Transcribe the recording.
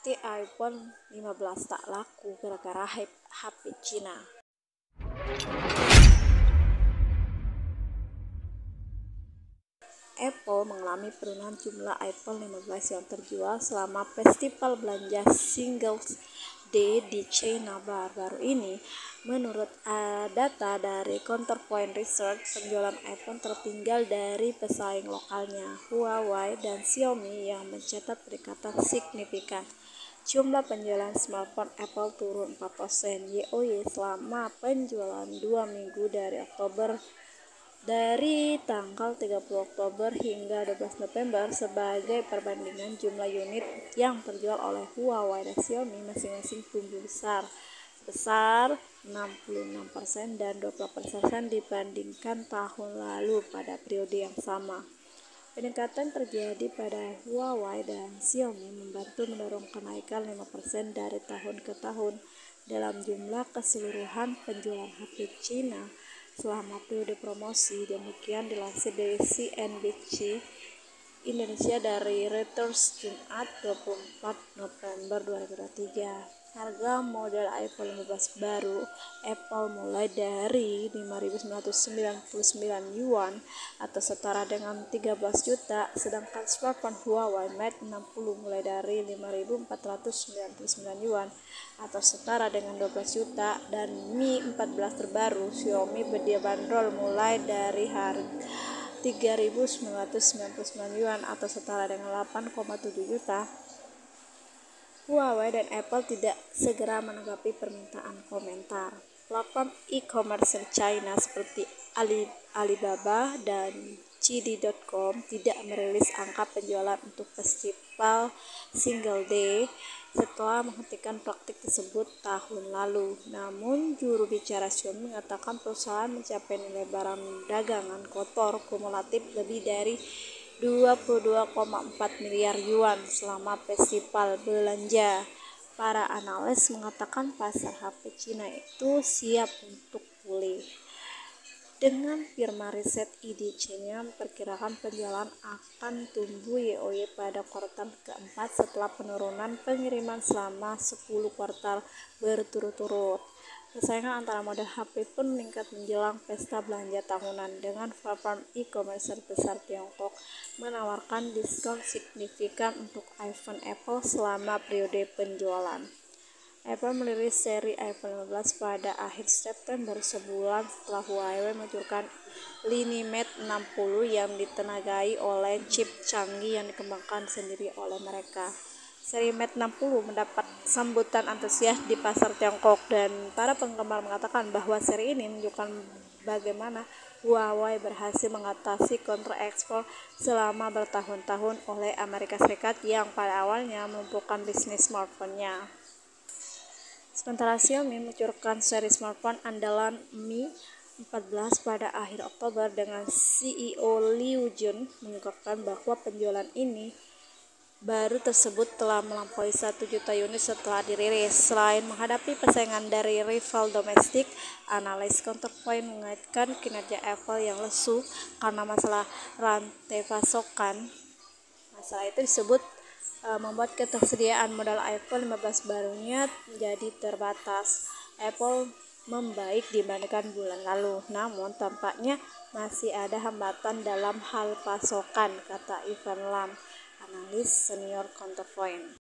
Bukti iPhone 15 tak laku gara-gara hype HP Cina. Apple mengalami penurunan jumlah iPhone 15 yang terjual selama festival belanja Singles Day di China baru-baru ini. Menurut data dari Counterpoint Research, penjualan iPhone tertinggal dari pesaing lokalnya, Huawei dan Xiaomi yang mencatat peningkatan signifikan. Jumlah penjualan smartphone Apple turun 4% YoY selama penjualan 2 minggu dari tanggal 30 Oktober hingga 12 November sebagai perbandingan jumlah unit yang terjual oleh Huawei dan Xiaomi masing-masing tumbuh sebesar 66% dan 20% dibandingkan tahun lalu pada periode yang sama. Peningkatan terjadi pada Huawei dan Xiaomi membantu mendorong kenaikan 5% dari tahun ke tahun dalam jumlah keseluruhan penjualan HP Cina selama periode promosi. Demikian dilansir dari CNBC Indonesia dari Reuters Jumat 24 November 2023. Harga model iPhone 15 baru Apple mulai dari 5.999 yuan atau setara dengan 13 juta, sedangkan smartphone Huawei Mate 60 mulai dari 5.499 yuan atau setara dengan 12 juta, dan Mi 14 terbaru Xiaomi dibanderol mulai dari harga 3.999 yuan atau setara dengan 8,7 juta. Huawei dan Apple tidak segera menanggapi permintaan komentar. Platform e-commerce China seperti Alibaba dan JD.com tidak merilis angka penjualan untuk festival Single Day setelah menghentikan praktik tersebut tahun lalu. Namun, juru bicara Xiaomi mengatakan perusahaan mencapai nilai barang dagangan kotor kumulatif lebih dari 22,4 miliar yuan selama festival belanja. Para analis mengatakan pasar HP Cina itu siap untuk pulih. Dengan firma riset IDC-nya memperkirakan penjualan akan tumbuh YoY pada kuartal keempat setelah penurunan pengiriman selama 10 kuartal berturut-turut. Persaingan antara model HP pun meningkat menjelang pesta belanja tahunan, dengan platform e-commerce besar Tiongkok menawarkan diskon signifikan untuk iPhone Apple selama periode penjualan. Apple merilis seri iPhone 15 pada akhir September, sebulan setelah Huawei meluncurkan lini Mate 60 yang ditenagai oleh chip canggih yang dikembangkan sendiri oleh mereka. Seri Mate 60 mendapat sambutan antusias di pasar Tiongkok, dan para penggemar mengatakan bahwa seri ini menunjukkan bagaimana Huawei berhasil mengatasi kontrol ekspor selama bertahun-tahun oleh Amerika Serikat yang pada awalnya melumpuhkan bisnis smartphone-nya. Sementara Xiaomi meluncurkan seri smartphone andalan Mi 14 pada akhir Oktober, dengan CEO Liu Jun mengungkapkan bahwa penjualan ini baru tersebut telah melampaui 1 juta unit setelah dirilis. Selain menghadapi persaingan dari rival domestik, analis Counterpoint mengaitkan kinerja Apple yang lesu karena masalah rantai pasokan. Masalah itu disebut membuat ketersediaan model iPhone 15 barunya menjadi terbatas. Apple membaik dibandingkan bulan lalu, namun tampaknya masih ada hambatan dalam hal pasokan, kata Ivan Lam, analis senior Counterpoint.